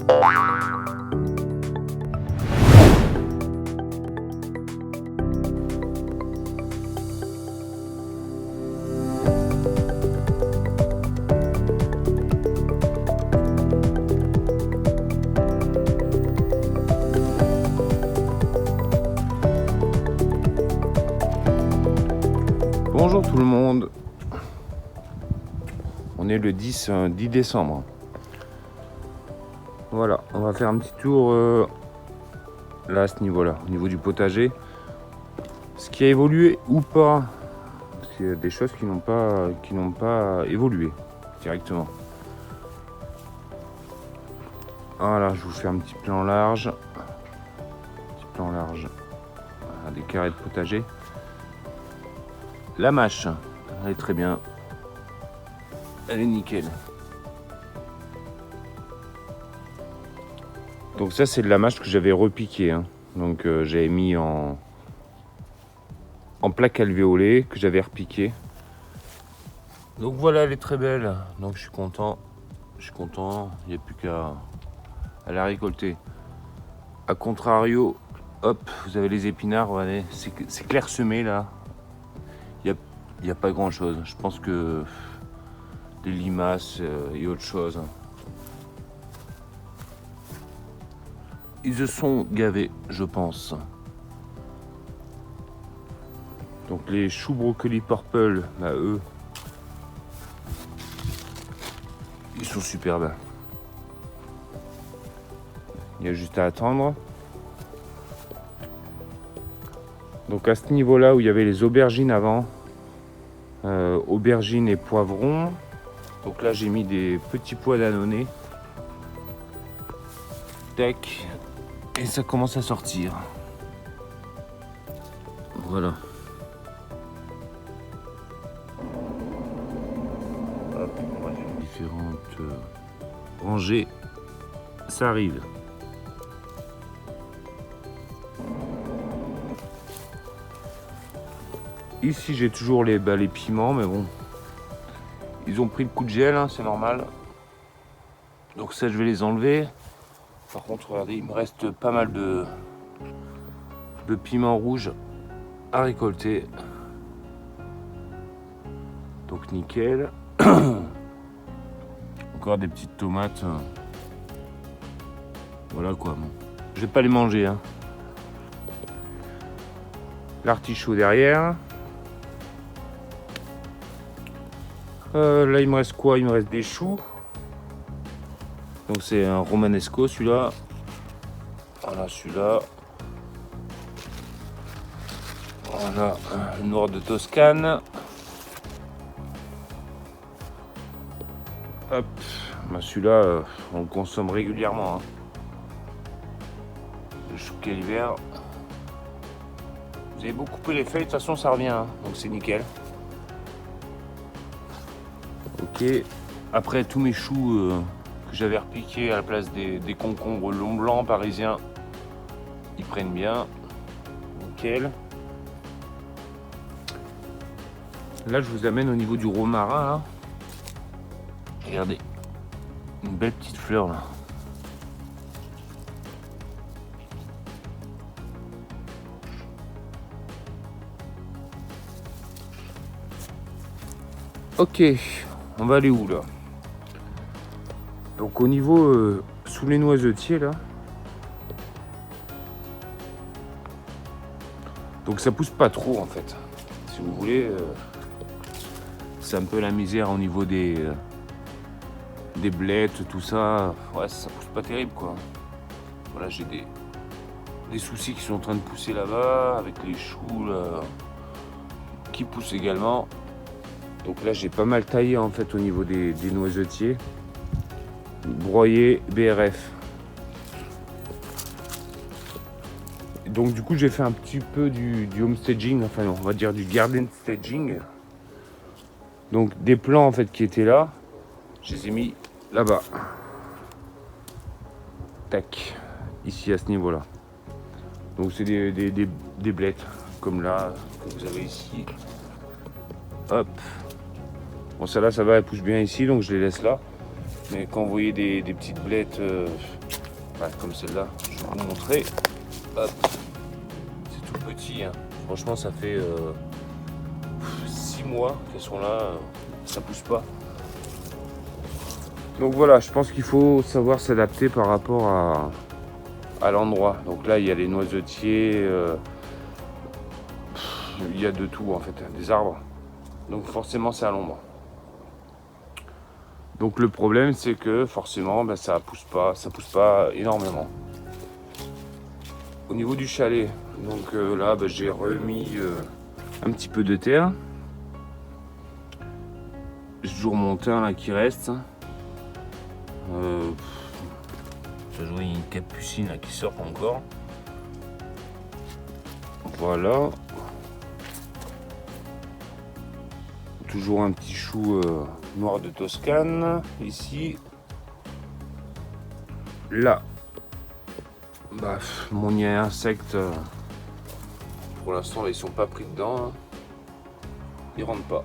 Bonjour tout le monde, on est le 10 décembre. Voilà, on va faire un petit tour là à ce niveau-là, au niveau du potager. Ce qui a évolué ou pas, parce qu'il y a des choses qui n'ont pas évolué directement. Voilà, je vous fais un petit plan large. Voilà, des carrés de potager. La mâche, elle est très bien. Elle est nickel. Donc ça c'est de la mâche que j'avais repiquée. Hein. Donc j'avais mis en plaque alvéolée que j'avais repiquée. Donc voilà, elle est très belle. Donc je suis content. Il n'y a plus qu'à la récolter. A contrario, hop, vous avez les épinards. Voilà, c'est clairsemé là. Il n'y a pas grand chose. Je pense que des limaces et autre chose. Ils se sont gavés, je pense. Donc les choux brocolis purple, bah eux, ils sont superbes. Il y a juste à attendre. Donc à ce niveau-là où il y avait les aubergines avant, aubergines et poivrons. Donc là j'ai mis des petits pois d'annonay. Tac. Et ça commence à sortir. Voilà. Hop, différentes rangées. Ça arrive. Ici j'ai toujours les piments, mais bon. Ils ont pris le coup de gel, hein, c'est normal. Donc ça je vais les enlever. Par contre, regardez, il me reste pas mal de piments rouges à récolter. Donc nickel. Encore des petites tomates. Voilà quoi. Bon. Je vais pas les manger. Hein. L'artichaut derrière. Là il me reste quoi? Il me reste des choux. Donc c'est un romanesco celui-là. Voilà celui-là. Voilà le noir de Toscane. Hop, bah celui-là on le consomme régulièrement. Hein. Le chou l'hiver. Vous avez beau couper les feuilles, de toute façon ça revient, hein. Donc c'est nickel. Ok, après tous mes choux que j'avais repiqués à la place des concombres longs blancs parisiens, ils prennent bien. Nickel. Là je vous amène au niveau du romarin là. Regardez, une belle petite fleur là. Ok, on va aller où là? Donc au niveau sous les noisetiers là. Donc ça pousse pas trop en fait. Si vous voulez, c'est un peu la misère au niveau des blettes, tout ça. Ouais, ça pousse pas terrible quoi. Voilà, j'ai des soucis qui sont en train de pousser là-bas avec les choux là, qui poussent également. Donc là j'ai pas mal taillé en fait au niveau des noisetiers. Broyé BRF. Donc du coup j'ai fait un petit peu du homestaging, enfin non, on va dire du garden staging. Donc des plants en fait qui étaient là, je les ai mis là-bas. Tac, ici à ce niveau-là. Donc c'est des blettes, comme là, que vous avez ici. Hop. Bon celle-là ça va, elle pousse bien ici, donc je les laisse là. Mais quand vous voyez des petites blettes Voilà, comme celle-là, je vais vous montrer. Hop. C'est tout petit, hein. Franchement ça fait 6 mois qu'elles sont là, ça pousse pas. Donc voilà, je pense qu'il faut savoir s'adapter par rapport à l'endroit. Donc là il y a les noisetiers, il y a de tout en fait, des arbres. Donc forcément c'est à l'ombre. Donc le problème c'est que forcément ça pousse pas énormément. Au niveau du chalet, donc là j'ai remis un petit peu de terre. J'ai toujours mon thym là qui reste. Je vois une capucine là qui sort encore. Voilà. Toujours un petit chou noir de Toscane ici. Là, mon nid à insectes, pour l'instant ils sont pas pris dedans. Hein. Ils rentrent pas.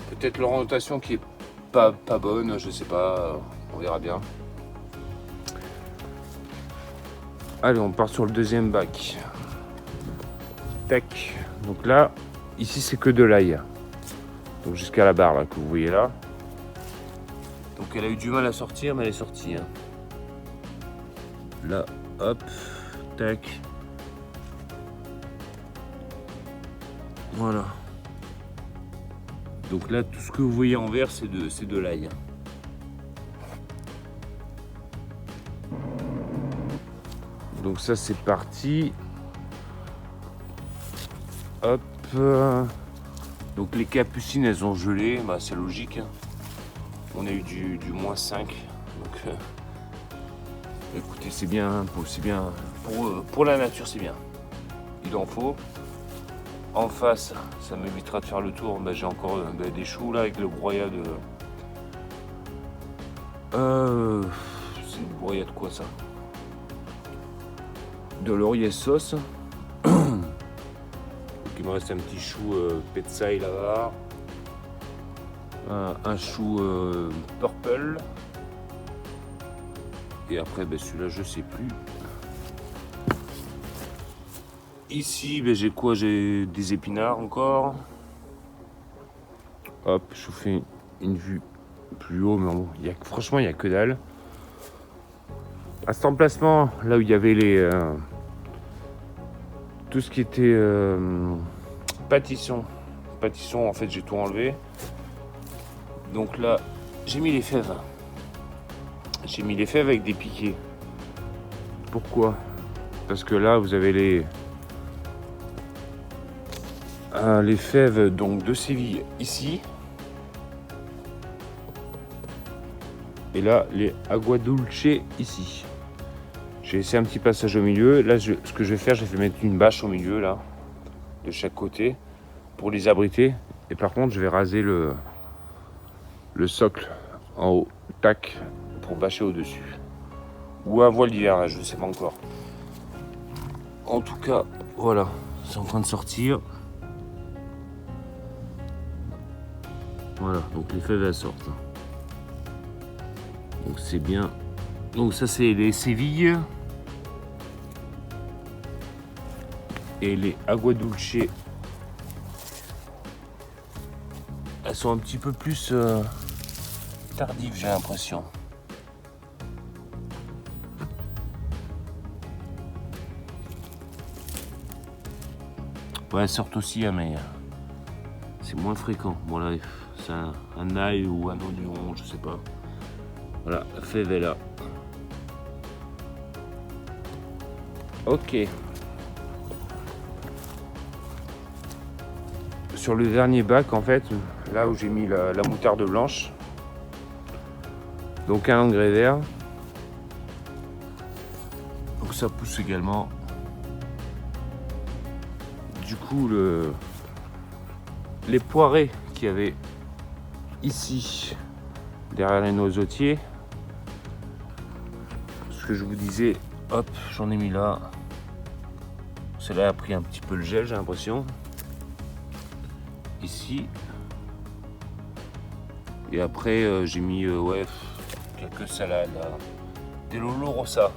Peut-être l'orientation qui est pas bonne, je sais pas, on verra bien. Allez, on part sur le deuxième bac. Tac. Donc là, ici c'est que de l'ail. Donc jusqu'à la barre là, que vous voyez là. Donc elle a eu du mal à sortir, mais elle est sortie. Hein. Là, hop, tac. Voilà. Donc là, tout ce que vous voyez en vert, c'est de l'ail. Donc ça, c'est parti. Hop. Donc les capucines, elles ont gelé. C'est logique. Hein. On a eu du -5. Donc, écoutez, c'est bien. Pour la nature, c'est bien. Il en faut. En face, ça m'évitera de faire le tour. J'ai encore des choux là avec le broyat de. C'est une broyat de quoi ça? De laurier sauce. Donc, il me reste un petit chou petsai là-bas. Un chou purple. Et après, celui-là, je sais plus. Ici, j'ai quoi? J'ai des épinards encore. Hop, je vous fais une vue plus haut, mais bon, franchement, il n'y a que dalle. À cet emplacement, là où il y avait tout ce qui était pâtisson. Pâtisson, en fait, j'ai tout enlevé. Donc là, j'ai mis les fèves. J'ai mis les fèves avec des piquets. Pourquoi? Parce que là, vous avez les fèves donc de Séville ici. Et là, les aguadulce ici. J'ai laissé un petit passage au milieu. Là, ce que je vais faire, je vais mettre une bâche au milieu, là, de chaque côté, pour les abriter. Et par contre, je vais raser le socle en haut, tac, pour bâcher au-dessus. Ou un voile d'hiver, je ne sais pas encore. En tout cas, voilà, c'est en train de sortir. Voilà, donc les fèves elles sortent. Donc c'est bien. Donc ça c'est les sévilles. Et les aguadulce. Elles sont un petit peu plus tardives, j'ai l'impression. Ouais, elles sortent aussi, hein, mais c'est moins fréquent. Bon là, c'est un ail ou un oignon, je sais pas. Voilà, la fève est là. Ok. Sur le dernier bac, en fait, là où j'ai mis la moutarde blanche. Donc un engrais vert. Donc ça pousse également. Du coup, les poirées qu'il y avait ici, derrière les noisetiers, ce que je vous disais, hop, j'en ai mis là. Celle-là a pris un petit peu le gel, j'ai l'impression. Ici. Et après, j'ai mis il n'y a que salade. Là. Des lolo rossa.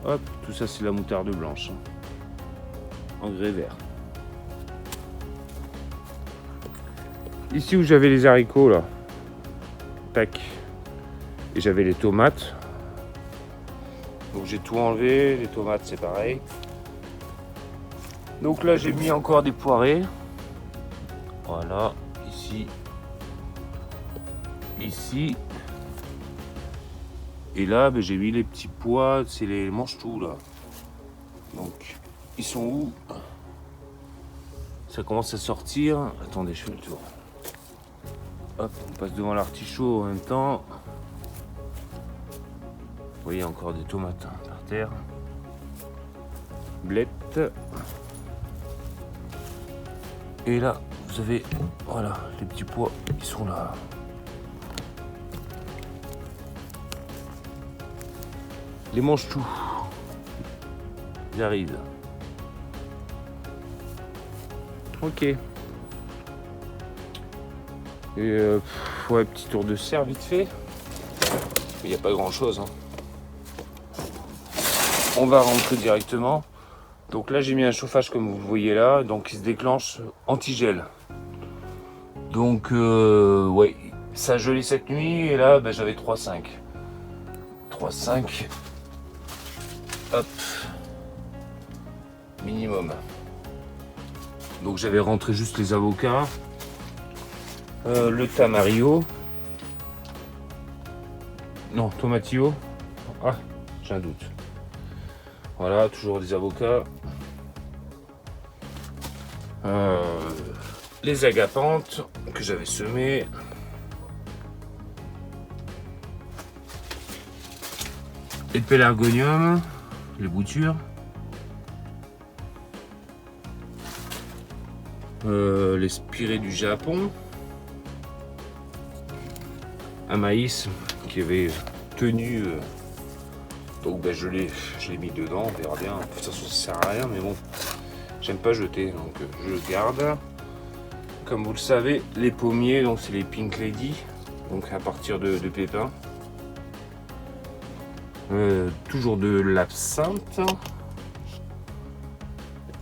Hop, tout ça c'est la moutarde blanche. Engrais vert. Ici où j'avais les haricots là. Tac. Et j'avais les tomates. Donc j'ai tout enlevé, les tomates c'est pareil. Donc là j'ai mis encore des poirées. Voilà, ici. Ici. Et là ben, j'ai mis les petits pois, c'est les mange-tout là. Donc ils sont où? Ça commence à sortir. Attendez, je fais le tour. Hop, on passe devant l'artichaut en même temps. Vous voyez encore des tomates hein, par terre. Blettes. Et là, vous avez, voilà, les petits pois, ils sont là. Les mange-tout. Ils arrivent. Ok. Et ouais, petit tour de serre vite fait. Il n'y a pas grand chose. Hein. On va rentrer directement. Donc là j'ai mis un chauffage comme vous voyez là, donc il se déclenche anti-gel. Donc ouais, ça a gelé cette nuit et là ben, j'avais 3,5. 3,5. Hop. Minimum. Donc j'avais rentré juste les avocats. Le tamarillo. Non, tomatillo. Ah, j'ai un doute. Voilà, toujours des avocats. Les agapantes que j'avais semées. Et le pélargonium, les boutures. Les spirées du Japon. Un maïs qui avait tenu. Donc ben, je l'ai mis dedans, on verra bien. De toute façon ça sert à rien, mais bon, j'aime pas jeter, donc je le garde. Comme vous le savez, les pommiers, donc c'est les Pink Lady, donc à partir de pépins. Toujours de l'absinthe.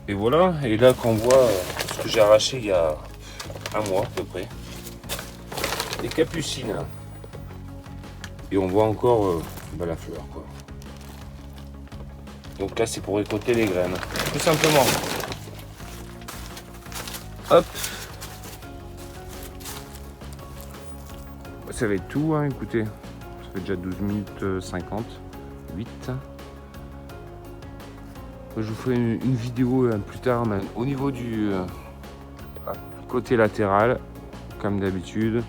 Et voilà, et là qu'on voit ce que j'ai arraché il y a un mois à peu près. Les capucines. Et on voit encore ben, la fleur quoi. Donc là c'est pour récolter les graines, tout simplement. Hop. Ça va être tout, hein, écoutez. Ça fait déjà 12 minutes 50. 8. Je vous ferai une vidéo plus tard, mais au niveau du côté latéral, comme d'habitude,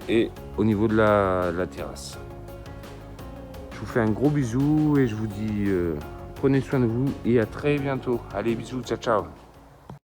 et au niveau de la terrasse. Je vous fais un gros bisou et je vous dis prenez soin de vous et à très bientôt. Allez, bisous, ciao ciao.